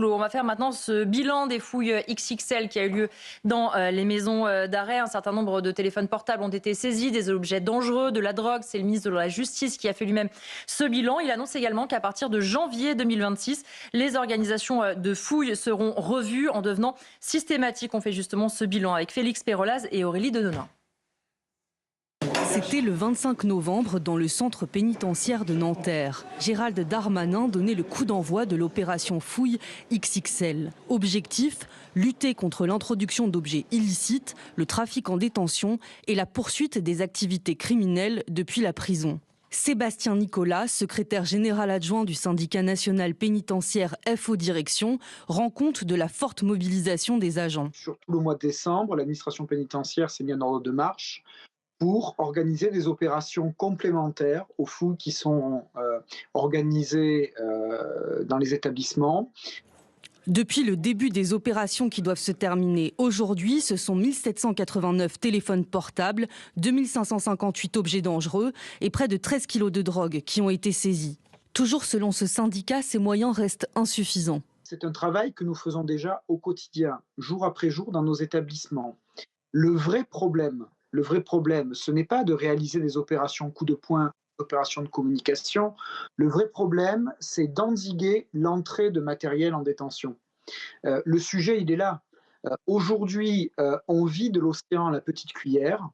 On va faire maintenant ce bilan des fouilles XXL qui a eu lieu dans les maisons d'arrêt. Un certain nombre de téléphones portables ont été saisis, des objets dangereux, de la drogue. C'est le ministre de la Justice qui a fait lui-même ce bilan. Il annonce également qu'à partir de janvier 2026, les organisations de fouilles seront revues en devenant systématiques. On fait justement ce bilan avec Félix Perolaz et Aurélie Denenin. C'était le 25 novembre dans le centre pénitentiaire de Nanterre. Gérald Darmanin donnait le coup d'envoi de l'opération Fouille XXL. Objectif, lutter contre l'introduction d'objets illicites, le trafic en détention et la poursuite des activités criminelles depuis la prison. Sébastien Nicolas, secrétaire général adjoint du syndicat national pénitentiaire FO Direction, rend compte de la forte mobilisation des agents. Sur tout le mois de décembre, l'administration pénitentiaire s'est mise en ordre de marche pour organiser des opérations complémentaires aux fouilles qui sont organisées dans les établissements. Depuis le début des opérations qui doivent se terminer aujourd'hui, ce sont 1789 téléphones portables, 2558 objets dangereux et près de 13 kilos de drogue qui ont été saisis. Toujours selon ce syndicat, ces moyens restent insuffisants. C'est un travail que nous faisons déjà au quotidien, jour après jour dans nos établissements. Le vrai problème, ce n'est pas de réaliser des opérations coup de poing, opérations de communication. Le vrai problème, c'est d'endiguer l'entrée de matériel en détention. Le sujet, il est là. Aujourd'hui, on vit de l'océan à la petite cuillère.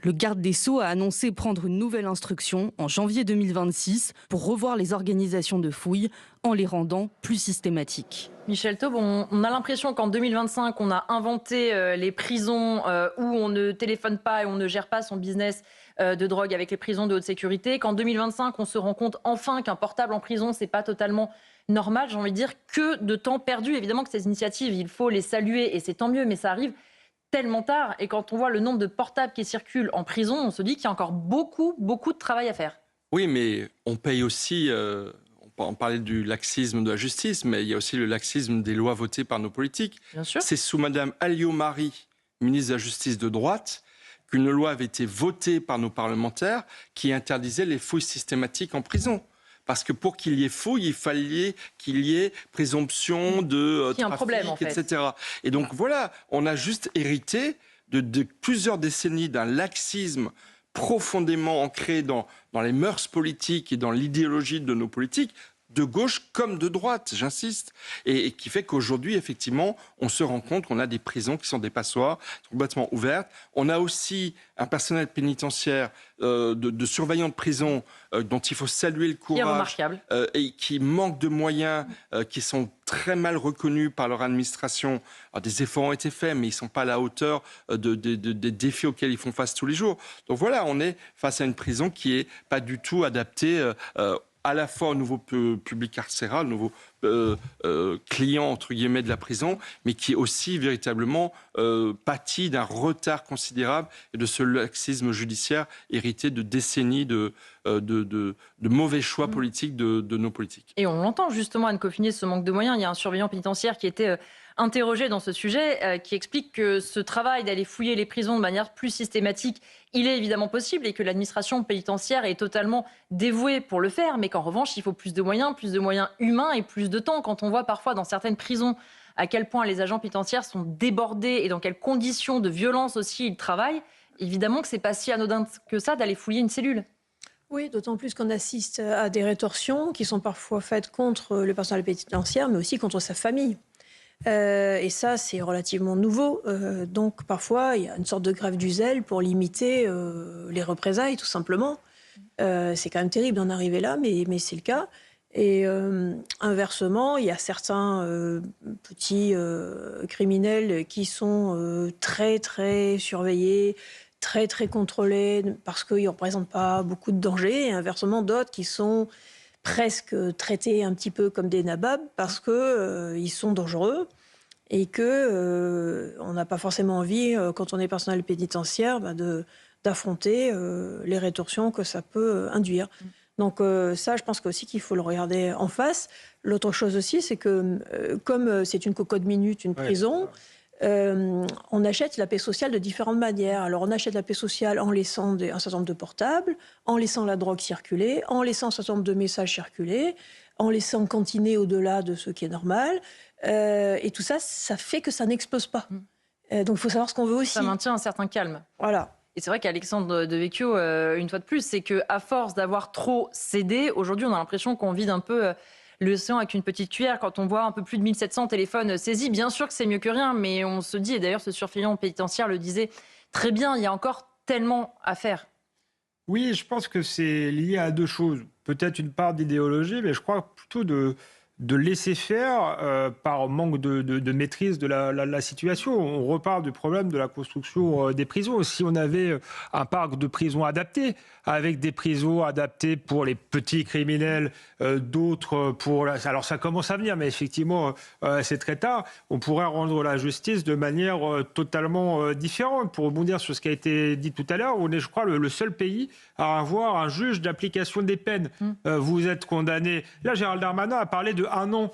Le garde des Sceaux a annoncé prendre une nouvelle instruction en janvier 2026 pour revoir les organisations de fouilles en les rendant plus systématiques. Michel Taube, on a l'impression qu'en 2025, on a inventé les prisons où on ne téléphone pas et on ne gère pas son business de drogue avec les prisons de haute sécurité. Qu'en 2025, on se rend compte enfin qu'un portable en prison, c'est pas totalement normal. J'ai envie de dire que de temps perdu. Évidemment que ces initiatives, il faut les saluer et c'est tant mieux, mais ça arrive tellement tard. Et quand on voit le nombre de portables qui circulent en prison, on se dit qu'il y a encore beaucoup de travail à faire. Oui, mais on paye aussi, on parlait du laxisme de la justice, mais il y a aussi le laxisme des lois votées par nos politiques. Bien sûr. C'est sous Madame Alliot-Marie, ministre de la Justice de droite, qu'une loi avait été votée par nos parlementaires qui interdisait les fouilles systématiques en prison. Parce que pour qu'il y ait fouille, il fallait qu'il y ait présomption de trafic, problème, en fait. etc. Et donc voilà, on a juste hérité de plusieurs décennies d'un laxisme profondément ancré dans les mœurs politiques et dans l'idéologie de nos politiques, de gauche comme de droite, j'insiste, et qui fait qu'aujourd'hui, effectivement, on se rend compte qu'on a des prisons qui sont des passoires, complètement ouvertes. On a aussi un personnel pénitentiaire de surveillants de prison dont il faut saluer le courage et qui manque de moyens, qui sont très mal reconnus par leur administration. Alors, des efforts ont été faits, mais ils ne sont pas à la hauteur des défis auxquels ils font face tous les jours. Donc voilà, on est face à une prison qui n'est pas du tout adaptée à la fois au nouveau public carcéral, au nouveau client, entre guillemets, de la prison, mais qui aussi véritablement pâtit d'un retard considérable et de ce laxisme judiciaire hérité de décennies de mauvais choix politiques de nos politiques. Et on l'entend justement, Anne Coffinier, ce manque de moyens. Il y a un surveillant pénitentiaire qui était interrogé dans ce sujet, qui explique que ce travail d'aller fouiller les prisons de manière plus systématique, il est évidemment possible et que l'administration pénitentiaire est totalement dévouée pour le faire, mais qu'en revanche, il faut plus de moyens humains et plus de temps. Quand on voit parfois dans certaines prisons à quel point les agents pénitentiaires sont débordés et dans quelles conditions de violence aussi ils travaillent, évidemment que c'est pas si anodin que ça d'aller fouiller une cellule. Oui, d'autant plus qu'on assiste à des rétorsions qui sont parfois faites contre le personnel pénitentiaire, mais aussi contre sa famille. Et ça, c'est relativement nouveau. Donc, parfois, il y a une sorte de grève du zèle pour limiter les représailles, tout simplement. C'est quand même terrible d'en arriver là, mais c'est le cas. Et inversement, il y a certains petits criminels qui sont très, très surveillés, très, très contrôlés, parce qu'ils ne représentent pas beaucoup de danger. Et inversement, d'autres qui sont presque traités un petit peu comme des nababs parce qu'ils sont dangereux et qu'on n'a pas forcément envie, quand on est personnel pénitentiaire, d'affronter les rétorsions que ça peut induire. Donc ça, je pense aussi qu'il faut le regarder en face. L'autre chose aussi, c'est que comme c'est une cocotte minute, une prison, on achète la paix sociale de différentes manières. Alors on achète la paix sociale en laissant un certain nombre de portables, en laissant la drogue circuler, en laissant un certain nombre de messages circuler, en laissant cantiner au-delà de ce qui est normal. Et tout ça, ça fait que ça n'explose pas. Donc il faut savoir ce qu'on veut aussi. Ça maintient un certain calme. Voilà. Et c'est vrai qu'Alexandre Devecchio, une fois de plus, c'est qu'à force d'avoir trop cédé, aujourd'hui on a l'impression qu'on vide un peu l'océan avec une petite cuillère. Quand on voit un peu plus de 1700 téléphones saisis, bien sûr que c'est mieux que rien, mais on se dit, et d'ailleurs ce surveillant pénitentiaire le disait très bien, il y a encore tellement à faire. Oui, je pense que c'est lié à deux choses. Peut-être une part d'idéologie, mais je crois plutôt de laisser faire par manque de maîtrise de la situation. On repart du problème de la construction des prisons. Si on avait un parc de prisons adapté, avec des prisons adaptées pour les petits criminels, d'autres pour... Alors ça commence à venir, mais effectivement, c'est très tard. On pourrait rendre la justice de manière totalement différente. Pour rebondir sur ce qui a été dit tout à l'heure, on est, je crois, le seul pays à avoir un juge d'application des peines. Vous êtes condamné... Là, Gérald Darmanin a parlé de 1 an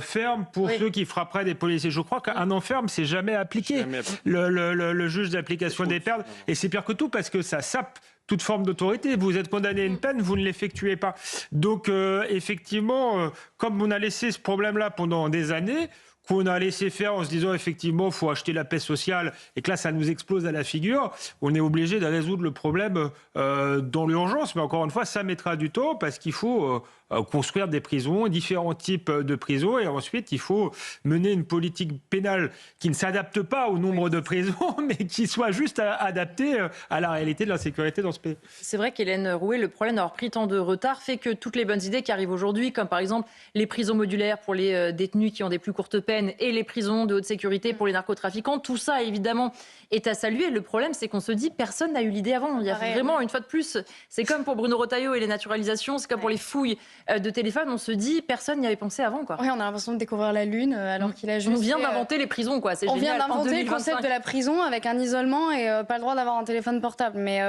ferme pour ceux qui frapperaient des policiers. Je crois qu'1 an ferme, c'est jamais appliqué. Le juge d'application des peines. Et c'est pire que tout parce que ça sape toute forme d'autorité. Vous êtes condamné à une peine, vous ne l'effectuez pas. Donc, effectivement, comme on a laissé ce problème-là pendant des années, qu'on a laissé faire en se disant effectivement il faut acheter la paix sociale et que là ça nous explose à la figure, on est obligé de résoudre le problème dans l'urgence. Mais encore une fois, ça mettra du temps parce qu'il faut construire des prisons, différents types de prisons, et ensuite il faut mener une politique pénale qui ne s'adapte pas au nombre de prisons, mais qui soit juste adaptée à la réalité de l'insécurité dans ce pays. C'est vrai qu'Hélène Rouet, le problème d'avoir pris tant de retard fait que toutes les bonnes idées qui arrivent aujourd'hui, comme par exemple les prisons modulaires pour les détenus qui ont des plus courtes peines et les prisons de haute sécurité pour les narcotrafiquants, tout ça évidemment est à saluer. Le problème, c'est qu'on se dit personne n'a eu l'idée avant. Il y a vraiment, une fois de plus, c'est comme pour Bruno Retailleau et les naturalisations, c'est comme pour les fouilles de téléphone, on se dit personne n'y avait pensé avant, quoi. Oui, on a l'impression de découvrir la Lune alors qu'il a juste... On vient d'inventer les prisons, quoi. C'est on génial. vient d'inventer le concept de la prison avec un isolement et pas le droit d'avoir un téléphone portable. Mais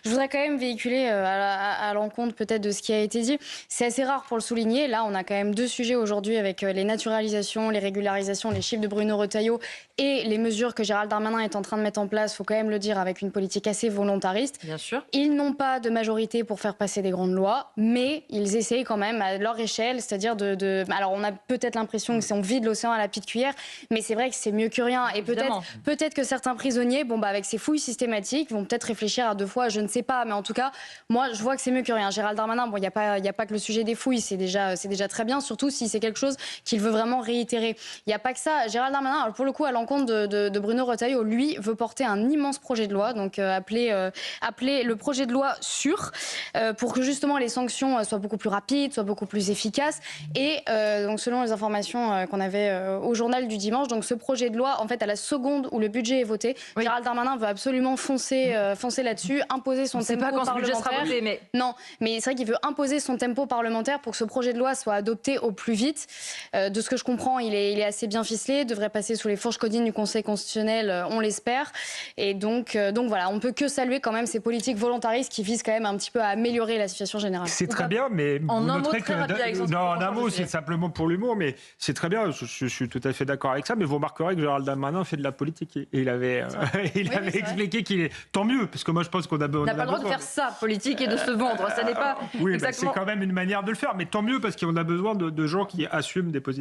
je voudrais quand même véhiculer à l'encontre peut-être de ce qui a été dit. C'est assez rare pour le souligner. Là, on a quand même 2 sujets aujourd'hui avec les naturalisations, les régularisations, les chiffres de Bruno Retailleau et les mesures que Gérald Darmanin est en train de mettre en place, il faut quand même le dire, avec une politique assez volontariste. Bien sûr. Ils n'ont pas de majorité pour faire passer des grandes lois, mais ils essayent quand même à leur échelle, c'est-à-dire Alors on a peut-être l'impression que on vide l'océan à la petite cuillère, mais c'est vrai que c'est mieux que rien. Et peut-être que certains prisonniers, avec ces fouilles systématiques, vont peut-être réfléchir à 2 fois, je ne sais pas, mais en tout cas, moi je vois que c'est mieux que rien. Gérald Darmanin, il n'y a pas que le sujet des fouilles, c'est déjà très bien, surtout si c'est quelque chose qu'il veut vraiment réitérer. Il n'y a pas que ça. Gérald Darmanin, alors pour le coup, à l'encontre de Bruno Retailleau, lui veut porter un immense projet de loi, donc appelé le projet de loi sûr, pour que justement les sanctions soient beaucoup plus rapides, soient beaucoup plus efficaces. Et donc selon les informations qu'on avait au journal du dimanche, donc ce projet de loi, en fait, à la seconde où le budget est voté, Gérald Darmanin veut absolument foncer là-dessus, imposer son tempo parlementaire. Pas quand ce budget sera voté, mais... Non, mais c'est vrai qu'il veut imposer son tempo parlementaire pour que ce projet de loi soit adopté au plus vite. De ce que je comprends, il est assez bien ficelé, devrait passer sous les fourches codines du Conseil constitutionnel, on l'espère. Et donc voilà, on peut que saluer quand même ces politiques volontaristes qui visent quand même un petit peu à améliorer la situation générale. C'est très bien, mais en vous un mot noterez très rapide, que... Non, en un mot, c'est simplement pour l'humour, mais c'est très bien, je suis tout à fait d'accord avec ça, mais vous remarquerez que Gérald Darmanin fait de la politique. Et il avait expliqué qu'il est... Tant mieux, parce que moi je pense qu'on a besoin... On n'a pas le droit de faire ça, politique, et de se vendre. Ça n'est pas oui, exactement... c'est quand même une manière de le faire, mais tant mieux, parce qu'on a besoin de gens qui assument des positions.